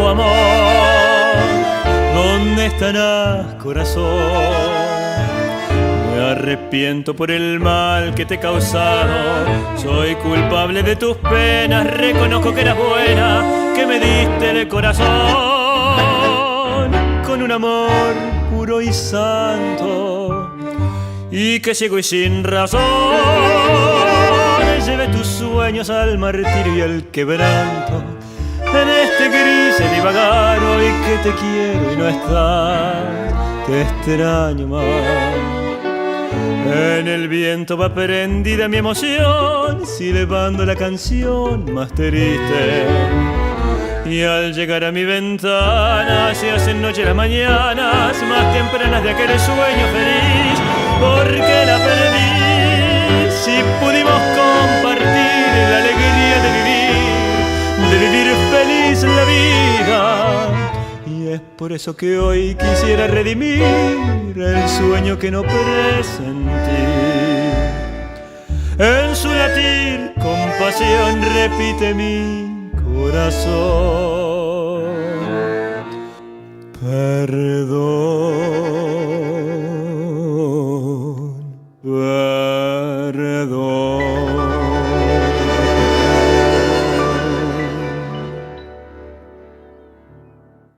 tu amor. ¿Dónde estarás, corazón? Me arrepiento por el mal que te he causado. Soy culpable de tus penas. Reconozco que eras buena, que me diste el corazón con un amor puro y santo, y que ciego y sin razón llevé tus sueños al martirio y al quebranto. En este gris de divagar, hoy que te quiero y no estás, te extraño más. En el viento va prendida mi emoción, silbando la canción más triste. Y al llegar a mi ventana se hacen noche las mañanas más tempranas de aquel sueño feliz. Porque la perdí, si pudimos compartir la alegría de vivir feliz la vida. Y es por eso que hoy quisiera redimir el sueño que no presentí. En su latir con pasión repite mi corazón: perdón.